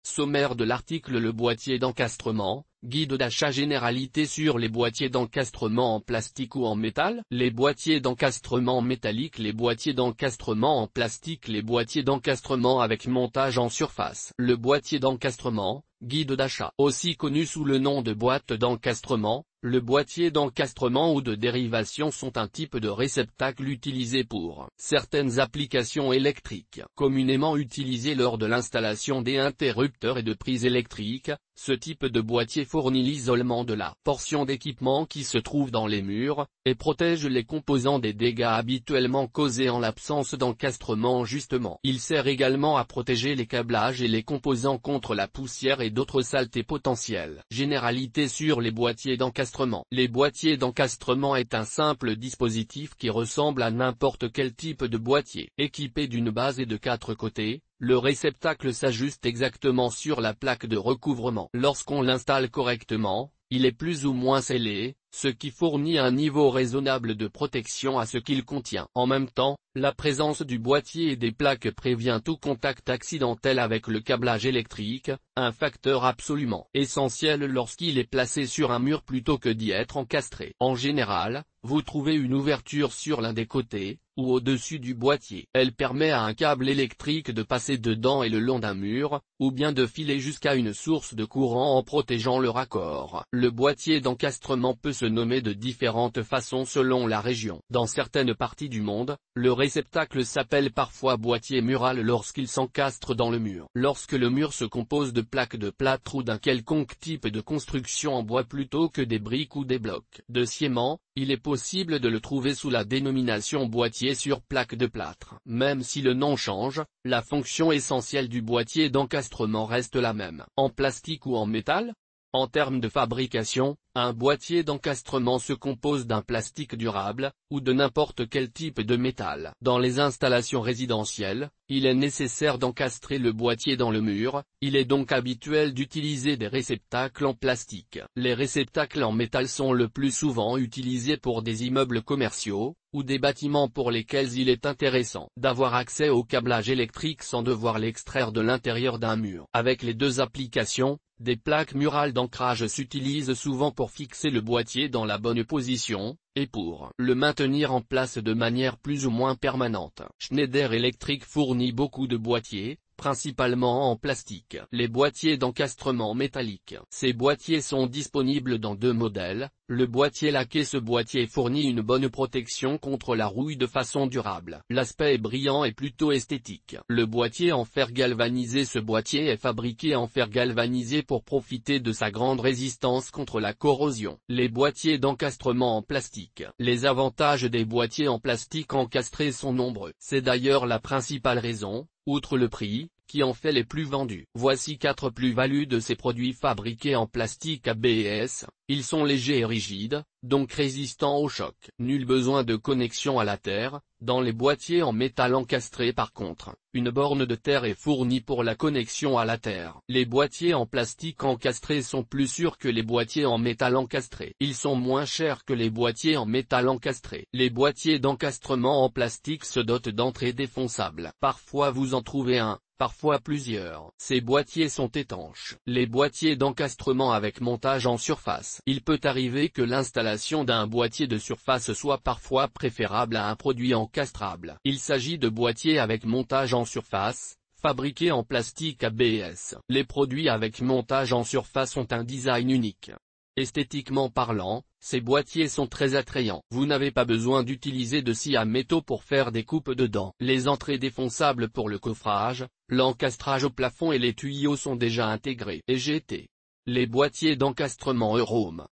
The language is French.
Sommaire de l'article. Le boîtier d'encastrement, guide d'achat. Généralité sur les boîtiers d'encastrement en plastique ou en métal. Les boîtiers d'encastrement métalliques. Les boîtiers d'encastrement en plastique. Les boîtiers d'encastrement avec montage en surface. Le boîtier d'encastrement, guide d'achat. Aussi connu sous le nom de boîte d'encastrement, le boîtier d'encastrement ou de dérivation sont un type de réceptacle utilisé pour certaines applications électriques. Communément utilisé lors de l'installation des interrupteurs et de prises électriques, ce type de boîtier fournit l'isolement de la portion d'équipement qui se trouve dans les murs, et protège les composants des dégâts habituellement causés en l'absence d'encastrement. Justement, il sert également à protéger les câblages et les composants contre la poussière et d'autres saletés potentielles. Généralité sur les boîtiers d'encastrement. Les boîtiers d'encastrement est un simple dispositif qui ressemble à n'importe quel type de boîtier. Équipé d'une base et de 4 côtés, le réceptacle s'ajuste exactement sur la plaque de recouvrement. Lorsqu'on l'installe correctement, il est plus ou moins scellé, ce qui fournit un niveau raisonnable de protection à ce qu'il contient. En même temps, la présence du boîtier et des plaques prévient tout contact accidentel avec le câblage électrique, un facteur absolument essentiel lorsqu'il est placé sur un mur plutôt que d'y être encastré. En général, vous trouvez une ouverture sur l'un des côtés, ou au-dessus du boîtier. Elle permet à un câble électrique de passer dedans et le long d'un mur, ou bien de filer jusqu'à une source de courant en protégeant le raccord. Le boîtier d'encastrement peut se nommer de différentes façons selon la région. Dans certaines parties du monde, le réceptacle s'appelle parfois boîtier mural lorsqu'il s'encastre dans le mur. Lorsque le mur se compose de plaques de plâtre ou d'un quelconque type de construction en bois plutôt que des briques ou des blocs de ciment, il est possible de le trouver sous la dénomination boîtier sur plaque de plâtre. Même si le nom change, la fonction essentielle du boîtier d'encastrement reste la même. En plastique ou en métal? En termes de fabrication, un boîtier d'encastrement se compose d'un plastique durable, ou de n'importe quel type de métal. Dans les installations résidentielles, il est nécessaire d'encastrer le boîtier dans le mur, il est donc habituel d'utiliser des réceptacles en plastique. Les réceptacles en métal sont le plus souvent utilisés pour des immeubles commerciaux, ou des bâtiments pour lesquels il est intéressant d'avoir accès au câblage électrique sans devoir l'extraire de l'intérieur d'un mur. Avec les deux applications, des plaques murales d'ancrage s'utilisent souvent pour fixer le boîtier dans la bonne position, et pour le maintenir en place de manière plus ou moins permanente. Schneider Electric fournit beaucoup de boîtiers, principalement en plastique. Les boîtiers d'encastrement métallique. Ces boîtiers sont disponibles dans 2 modèles, le boîtier laqué. Ce boîtier fournit une bonne protection contre la rouille de façon durable. L'aspect est brillant et plutôt esthétique. Le boîtier en fer galvanisé. Ce boîtier est fabriqué en fer galvanisé pour profiter de sa grande résistance contre la corrosion. Les boîtiers d'encastrement en plastique. Les avantages des boîtiers en plastique encastrés sont nombreux. C'est d'ailleurs la principale raison, outre le prix, qui en fait les plus vendus. Voici 4 plus-values de ces produits fabriqués en plastique ABS. Ils sont légers et rigides, donc résistants au choc. Nul besoin de connexion à la terre. Dans les boîtiers en métal encastrés par contre, une borne de terre est fournie pour la connexion à la terre. Les boîtiers en plastique encastrés sont plus sûrs que les boîtiers en métal encastrés. Ils sont moins chers que les boîtiers en métal encastrés. Les boîtiers d'encastrement en plastique se dotent d'entrées défonçables. Parfois vous en trouvez un, parfois plusieurs. Ces boîtiers sont étanches. Les boîtiers d'encastrement avec montage en surface. Il peut arriver que l'installation d'un boîtier de surface soit parfois préférable à un produit encastrable. Il s'agit de boîtiers avec montage en surface, fabriqués en plastique ABS. Les produits avec montage en surface ont un design unique. Esthétiquement parlant, ces boîtiers sont très attrayants. Vous n'avez pas besoin d'utiliser de scie à métaux pour faire des coupes dedans. Les entrées défonçables pour le coffrage, l'encastrage au plafond et les tuyaux sont déjà intégrés. Et GT. Les boîtiers d'encastrement Eurome.